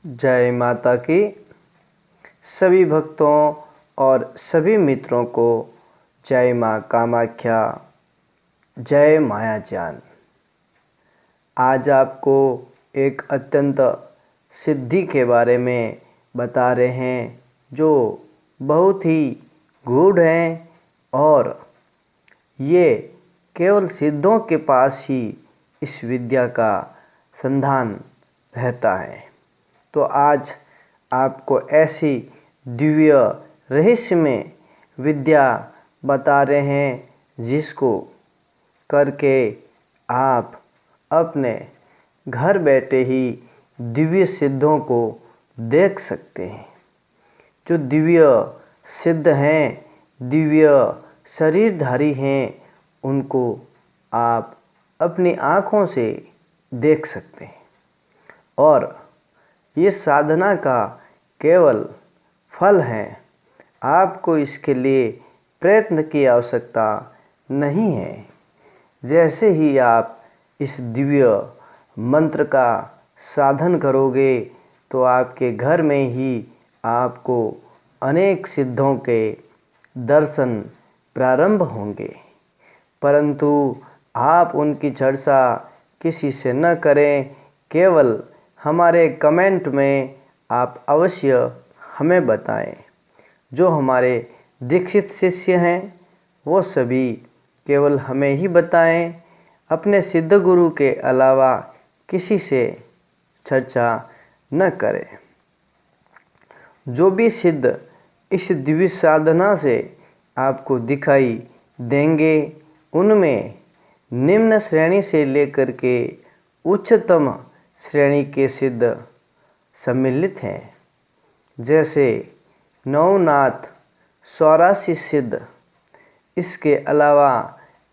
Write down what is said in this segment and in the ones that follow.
जय माता की। सभी भक्तों और सभी मित्रों को जय माँ कामाख्या, जय मायाजान। आज आपको एक अत्यंत सिद्धि के बारे में बता रहे हैं जो बहुत ही गूढ़ है और ये केवल सिद्धों के पास ही इस विद्या का संधान रहता है। तो आज आपको ऐसी दिव्य रहस्यमय विद्या बता रहे हैं जिसको करके आप अपने घर बैठे ही दिव्य सिद्धों को देख सकते हैं। जो दिव्य सिद्ध हैं, दिव्य शरीरधारी हैं, उनको आप अपनी आँखों से देख सकते हैं और ये साधना का केवल फल है। आपको इसके लिए प्रयत्न की आवश्यकता नहीं है। जैसे ही आप इस दिव्य मंत्र का साधन करोगे तो आपके घर में ही आपको अनेक सिद्धों के दर्शन प्रारंभ होंगे, परंतु आप उनकी चर्चा किसी से न करें। केवल हमारे कमेंट में आप अवश्य हमें बताएं। जो हमारे दीक्षित शिष्य हैं वो सभी केवल हमें ही बताएं, अपने सिद्ध गुरु के अलावा किसी से चर्चा न करें। जो भी सिद्ध इस दिव्य साधना से आपको दिखाई देंगे उनमें निम्न श्रेणी से लेकर के उच्चतम श्रेणी के सिद्ध सम्मिलित हैं। जैसे नवनाथ 84 सिद्ध, इसके अलावा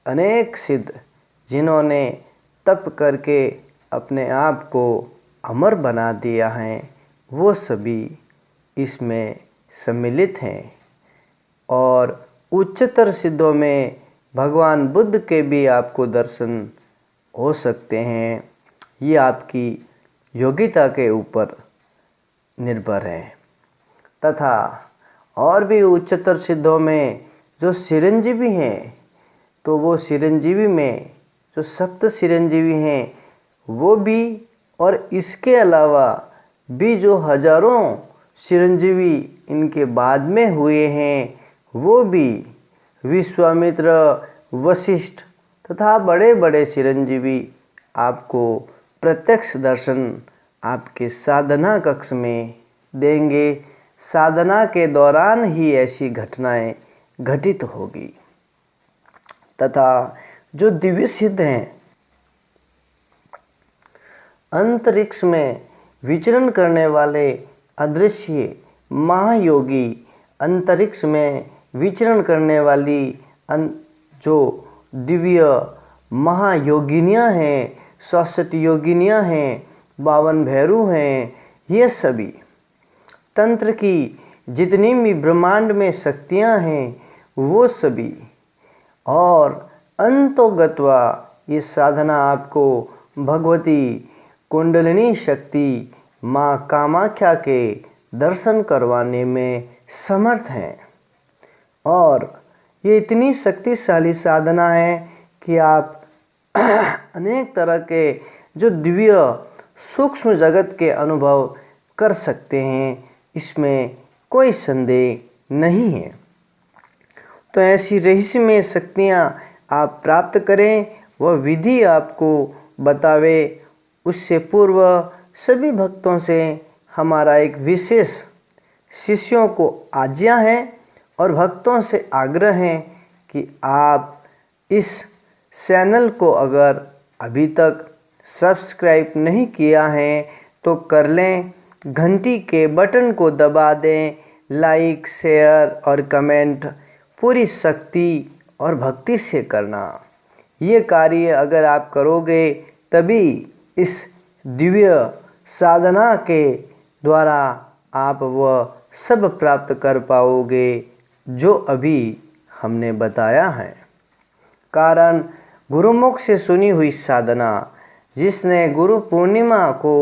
अनेक सिद्ध जिन्होंने तप करके अपने आप को अमर बना दिया है, वो सभी इसमें सम्मिलित हैं। और उच्चतर सिद्धों में भगवान बुद्ध के भी आपको दर्शन हो सकते हैं। ये आपकी योग्यता के ऊपर निर्भर है। तथा और भी उच्चतर सिद्धों में जो चिरंजीवी हैं, तो वो चिरंजीवी में जो सप्त चिरंजीवी हैं वो भी, और इसके अलावा भी जो हजारों चिरंजीवी इनके बाद में हुए हैं वो भी, विश्वामित्र, वशिष्ठ तथा बड़े बड़े चिरंजीवी आपको प्रत्यक्ष दर्शन आपके साधना कक्ष में देंगे। साधना के दौरान ही ऐसी घटनाएं घटित होगी। तथा जो दिव्य सिद्ध हैं, अंतरिक्ष में विचरण करने वाले अदृश्य महायोगी, अंतरिक्ष में विचरण करने वाली जो दिव्य महायोगिनियाँ हैं, 67 योगिनियाँ हैं, 52 भैरव हैं, ये सभी तंत्र की जितनी भी ब्रह्मांड में शक्तियाँ हैं वो सभी, और अंतोगत्वा ये साधना आपको भगवती कुंडलिनी शक्ति माँ कामाख्या के दर्शन करवाने में समर्थ हैं। और ये इतनी शक्तिशाली साधना है कि आप अनेक तरह के जो दिव्य सूक्ष्म जगत के अनुभव कर सकते हैं, इसमें कोई संदेह नहीं है। तो ऐसी रहस्यमय शक्तियाँ आप प्राप्त करें, वह विधि आपको बतावे। उससे पूर्व सभी भक्तों से हमारा एक विशेष शिष्यों को आज्ञा है और भक्तों से आग्रह है कि आप इस चैनल को अगर अभी तक सब्सक्राइब नहीं किया है तो कर लें, घंटी के बटन को दबा दें। लाइक, शेयर और कमेंट पूरी शक्ति और भक्ति से करना। ये कार्य अगर आप करोगे तभी इस दिव्य साधना के द्वारा आप वह सब प्राप्त कर पाओगे जो अभी हमने बताया है। कारण गुरुमुख से सुनी हुई साधना, जिसने गुरु पूर्णिमा को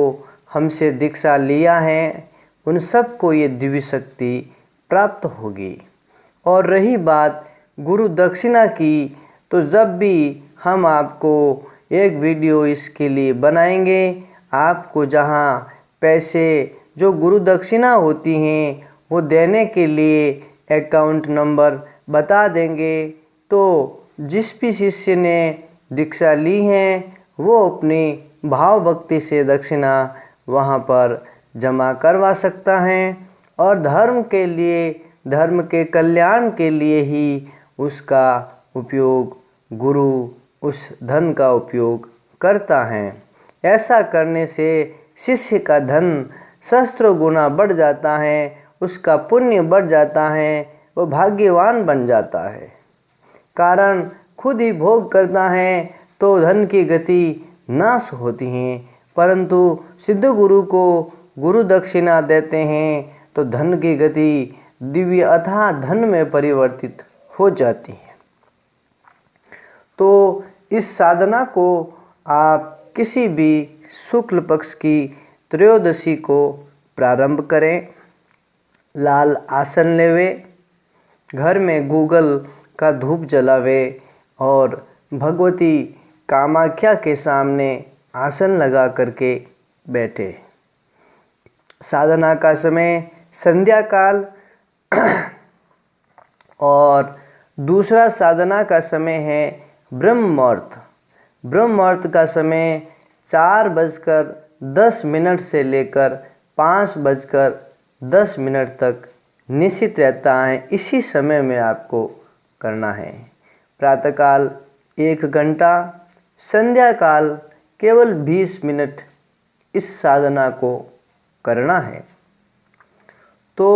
हमसे दीक्षा लिया है उन सबको ये दिव्य शक्ति प्राप्त होगी। और रही बात गुरु दक्षिणा की, तो जब भी हम आपको एक वीडियो इसके लिए बनाएंगे, आपको जहां पैसे जो गुरु दक्षिणा होती हैं वो देने के लिए अकाउंट नंबर बता देंगे। तो जिस भी शिष्य ने दीक्षा ली है वो अपनी भाव भक्ति से दक्षिणा वहाँ पर जमा करवा सकता है और धर्म के लिए, धर्म के कल्याण के लिए ही उसका उपयोग गुरु उस धन का उपयोग करता है। ऐसा करने से शिष्य का धन सहस्त्रों गुना बढ़ जाता है, उसका पुण्य बढ़ जाता है, वो भाग्यवान बन जाता है। कारण खुद ही भोग करता है तो धन की गति नाश होती हैं, परंतु सिद्ध गुरु को गुरु दक्षिणा देते हैं तो धन की गति दिव्य अथाह धन में परिवर्तित हो जाती है। तो इस साधना को आप किसी भी शुक्ल पक्ष की त्रयोदशी को प्रारंभ करें। लाल आसन लेवे, घर में गूगल का धूप जलावे और भगवती कामाख्या के सामने आसन लगा करके बैठे। साधना का समय संध्या काल और दूसरा साधना का समय है ब्रह्म मुहूर्त। ब्रह्म मुहूर्त का समय 4:10 से लेकर 5:10 तक निश्चित रहता है। इसी समय में आपको करना है। प्रातःकाल 1 घंटा, संध्या काल केवल 20 मिनट इस साधना को करना है। तो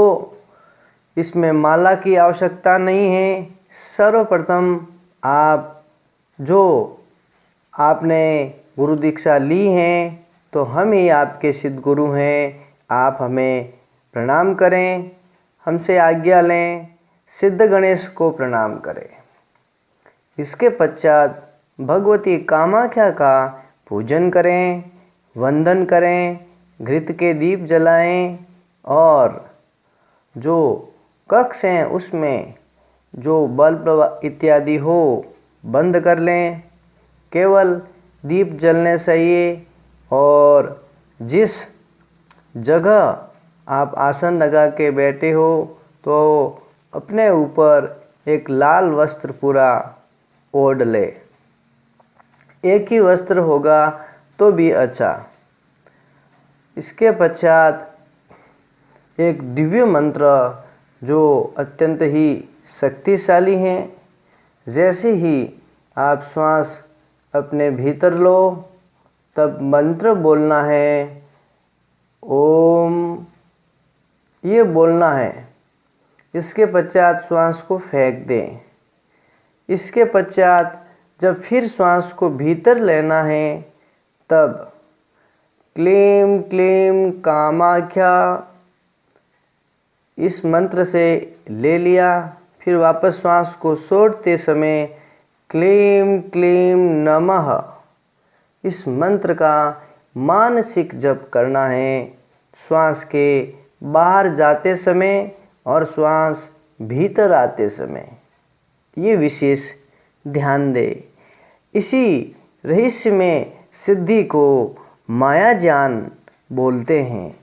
इसमें माला की आवश्यकता नहीं है। सर्वप्रथम आप जो आपने गुरु दीक्षा ली हैं तो हम ही आपके सिद्ध गुरु हैं, आप हमें प्रणाम करें, हमसे आज्ञा लें, सिद्ध गणेश को प्रणाम करें। इसके पश्चात भगवती कामाख्या का पूजन करें, वंदन करें, घृत के दीप जलाएं और जो कक्ष हैं उसमें जो बल्ब इत्यादि हो बंद कर लें। केवल दीप जलने चाहिए और जिस जगह आप आसन लगा के बैठे हो तो अपने ऊपर एक लाल वस्त्र पूरा ओढ़ ले। एक ही वस्त्र होगा तो भी अच्छा। इसके पश्चात एक दिव्य मंत्र जो अत्यंत ही शक्तिशाली हैं, जैसे ही आप श्वास अपने भीतर लो तब मंत्र बोलना है, ओम, ये बोलना है। इसके पश्चात श्वास को फेंक दें। इसके पश्चात जब फिर श्वास को भीतर लेना है तब क्लीम क्लीम कामाख्या इस मंत्र से ले लिया। फिर वापस श्वास को छोड़ते समय क्लीम क्लीम नमः इस मंत्र का मानसिक जप करना है। श्वास के बाहर जाते समय और श्वास भीतर आते समय ये विशेष ध्यान दे। इसी रहस्य में सिद्धि को माया ज्ञान बोलते हैं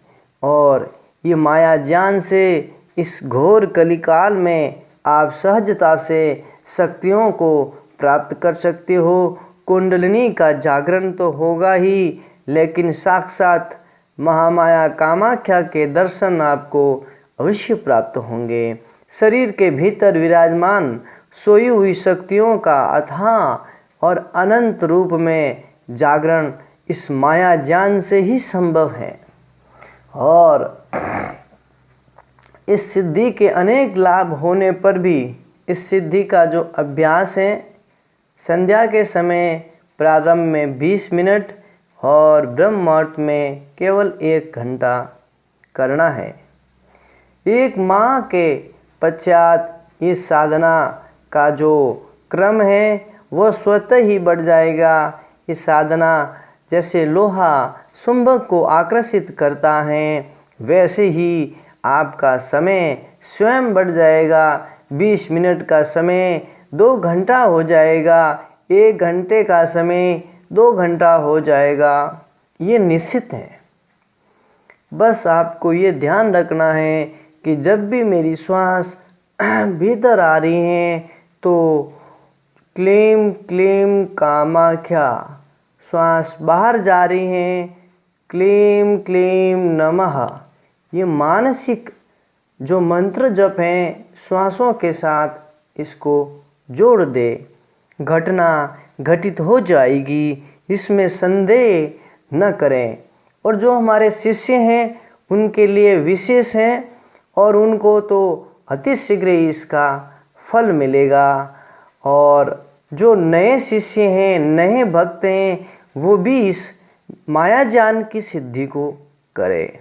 और ये माया ज्ञान से इस घोर कलिकाल में आप सहजता से शक्तियों को प्राप्त कर सकते हो। कुंडलिनी का जागरण तो होगा ही, लेकिन साक्षात महामाया कामाख्या के दर्शन आपको अवश्य प्राप्त होंगे। शरीर के भीतर विराजमान सोई हुई शक्तियों का अथाह और अनंत रूप में जागरण इस माया ज्ञान से ही संभव है। और इस सिद्धि के अनेक लाभ होने पर भी इस सिद्धि का जो अभ्यास है, संध्या के समय प्रारंभ में 20 मिनट और ब्रह्म मुहूर्त में केवल 1 घंटा करना है। 1 माह के पश्चात इस साधना का जो क्रम है वो स्वतः ही बढ़ जाएगा। इस साधना जैसे लोहा चुंबक को आकर्षित करता है, वैसे ही आपका समय स्वयं बढ़ जाएगा। 20 मिनट का समय 2 घंटा हो जाएगा, 1 घंटे का समय 2 घंटा हो जाएगा। ये निश्चित है। बस आपको ये ध्यान रखना है कि जब भी मेरी श्वास भीतर आ रही है तो क्लीं क्लीं कामाख्या, श्वास बाहर जा रही है क्लीं क्लीं नमः। ये मानसिक जो मंत्र जप हैं श्वासों के साथ इसको जोड़ दे, घटना घटित हो जाएगी, इसमें संदेह न करें। और जो हमारे शिष्य हैं उनके लिए विशेष हैं और उनको तो अति शीघ्र ही इसका फल मिलेगा। और जो नए शिष्य हैं, नए भक्त हैं, वो भी इस मायाजान की सिद्धि को करें,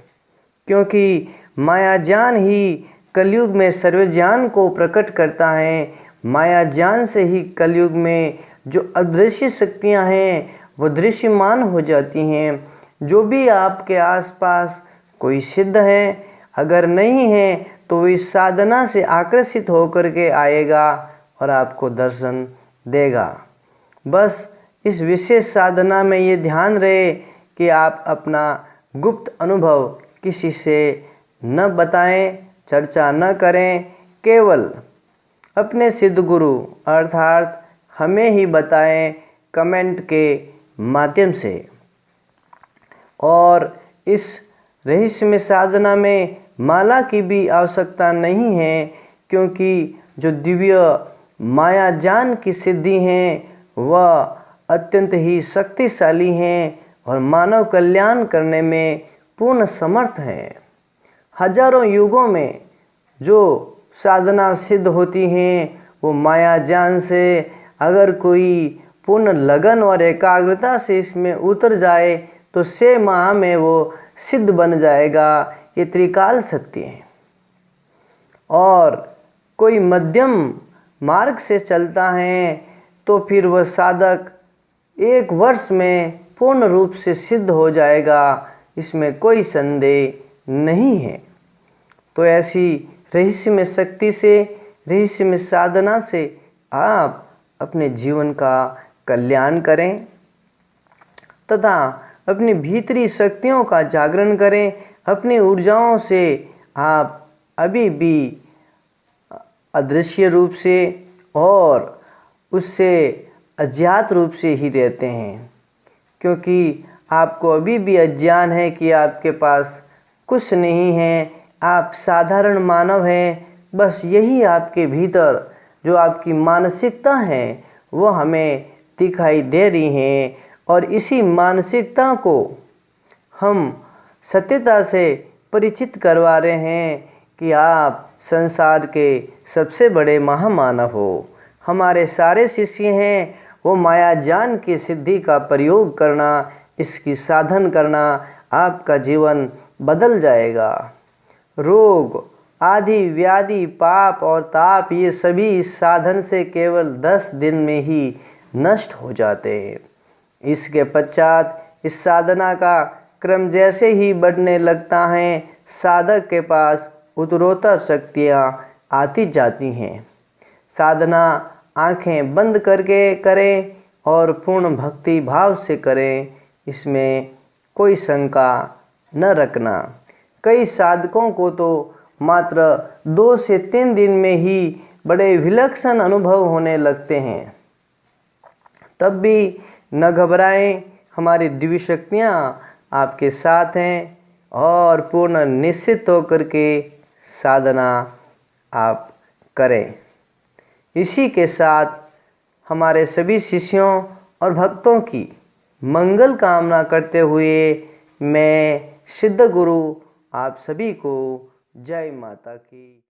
क्योंकि मायाजान ही कलयुग में सर्वज्ञान को प्रकट करता है। मायाजान से ही कलयुग में जो अदृश्य शक्तियां हैं वो दृश्यमान हो जाती हैं। जो भी आपके आसपास कोई सिद्ध है, अगर नहीं है तो इस साधना से आकर्षित होकर के आएगा और आपको दर्शन देगा। बस इस विशेष साधना में ये ध्यान रहे कि आप अपना गुप्त अनुभव किसी से न बताएं, चर्चा न करें, केवल अपने सिद्ध गुरु अर्थात हमें ही बताएं कमेंट के माध्यम से। और इस रहस्यमय साधना में माला की भी आवश्यकता नहीं है, क्योंकि जो दिव्य मायाजान की सिद्धि हैं वह अत्यंत ही शक्तिशाली हैं और मानव कल्याण करने में पूर्ण समर्थ हैं। हजारों युगों में जो साधना सिद्ध होती हैं वो मायाजान से अगर कोई पूर्ण लगन और एकाग्रता से इसमें उतर जाए तो 6 माह में वो सिद्ध बन जाएगा। ये त्रिकाल शक्ति है। और कोई मध्यम मार्ग से चलता है तो फिर वह साधक 1 वर्ष में पूर्ण रूप से सिद्ध हो जाएगा, इसमें कोई संदेह नहीं है। तो ऐसी रहस्यमय शक्ति से, रहस्यमय साधना से आप अपने जीवन का कल्याण करें तथा अपनी भीतरी शक्तियों का जागरण करें। अपनी ऊर्जाओं से आप अभी भी अदृश्य रूप से और उससे अज्ञात रूप से ही रहते हैं, क्योंकि आपको अभी भी अज्ञान है कि आपके पास कुछ नहीं है, आप साधारण मानव हैं। बस यही आपके भीतर जो आपकी मानसिकता है वो हमें दिखाई दे रही हैं और इसी मानसिकता को हम सत्यता से परिचित करवा रहे हैं कि आप संसार के सबसे बड़े महामानव हो। हमारे सारे शिष्य हैं वो मायाजान की सिद्धि का प्रयोग करना, इसकी साधन करना, आपका जीवन बदल जाएगा। रोग आदि व्याधि पाप और ताप ये सभी इस साधन से केवल 10 दिन में ही नष्ट हो जाते हैं। इसके पश्चात इस साधना का क्रम जैसे ही बढ़ने लगता है, साधक के पास उत्तरोत्तर शक्तियाँ आती जाती हैं। साधना आंखें बंद करके करें और पूर्ण भक्ति भाव से करें, इसमें कोई शंका न रखना। कई साधकों को तो मात्र 2 से 3 दिन में ही बड़े विलक्षण अनुभव होने लगते हैं। तब भी न घबराएं, हमारी दिव्य शक्तियाँ आपके साथ हैं और पूर्ण निश्चित होकर के साधना आप करें। इसी के साथ हमारे सभी शिष्यों और भक्तों की मंगल कामना करते हुए मैं सिद्ध गुरु आप सभी को जय माता की।